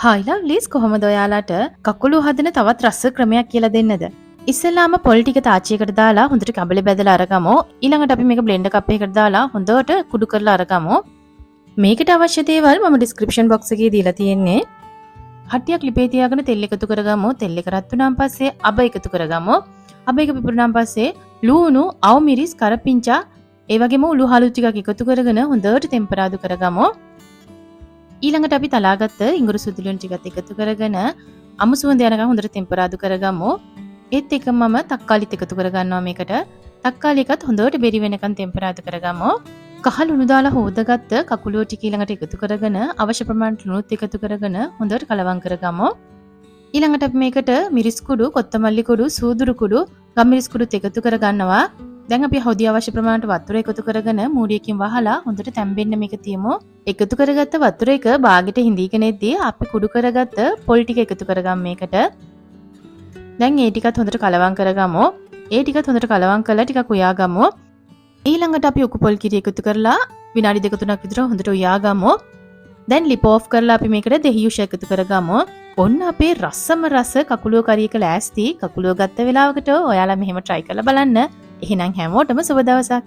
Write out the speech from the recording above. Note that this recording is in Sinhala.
හායි ලව්ලිස් කොහොමද ඔයාලට කකුළු හදන තවත් රස ක්‍රමයක් කියලා දෙන්නද? ඉස්සෙල්ලාම පොල් ටික තාච්චියකට දාලා හොඳට කබලේ බැදලා අරගමු. ඊළඟට අපි මේක බ්ලෙන්ඩර් කප් එකකට දාලා හොඳට කුඩු කරලා අරගමු. මේකට අවශ්‍ය දේවල් මම ඩිස්ක්‍රිප්ෂන් බොක්ස් එකේ දීලා තියෙන්නේ. හට්ටියක් ලිපේ තියාගෙන තෙල් එකතු කරගමු. තෙල් එක රත් වුණාන් පස්සේ අබ එකතු කරගමු. අබ එක පිපුරුනාන් පස්සේ ලූණු, අවමිරිස්, කරපිංචා, ඒ වගේම උළු හලු ටිකක් එකතු කරගෙන හොඳට ටෙම්පරාදු කරගමු. ඊළඟට අපි තලාගත්ත ඉඟුරු සුදුලුන් ටිකත් එකතු කරගෙන අමු සුවඳ යනකම් හොඳට ටෙම්පරාදු කරගමු. ඒත් එක්කම මම තක්කාලිත් එකතු කරගන්නවා මේකට. තක්කාලි එකත් හොඳට බෙරි වෙනකම් ටෙම්පරාදු කරගමු. කහ ලුණු දාලා හොදගත්ත කකුලුව ටික ඊළඟට එකතු කරගෙන අවශ්‍ය ප්‍රමාණයට ලුණුත් එකතු කරගෙන හොඳට කලවම් කරගමු. ඊළඟට අපි මේකට මිරිස් කුඩු, කොත්තමල්ලි කුඩු, සූදුරු කුඩු, ගම්මිරිස් කුඩුත් එකතු කරගන්නවා. දැන් අපි හොදි අවශ්‍ය ප්‍රමාණයට වතුර එකතු කරගෙන මූඩියකින් වහලා හොඳට තැම්බෙන්න මේක තියමු. එකතු කරගත්ත වතුර එක බාගෙට හිඳීගෙන එද්දී අපි කුඩු කරගත්ත පොල් ටික එකතු කරගමු මේකට. දැන් ඒ ටිකත් හොඳට කලවම් කරගමු. ඒ ටිකත් හොඳට කලවම් කරලා ටිකක් උයාගමු. ඊළඟට අපි උකු පොල් කිරි එකතු කරලා විනාඩි 2-3ක් විතර හොඳට උයාගමු. දැන් ලිප් ඔෆ් කරලා අපි මේකට දෙහියුෂ එකතු කරගමු. ඔන්න අපේ රසම රස කකුලුව කරි එක ලෑස්ති. කකුලුව ගත්ත වෙලාවකට ඔයාලා මෙහෙම try කරලා බලන්න. එහෙනම් හැමෝටම සුබ දවසක්.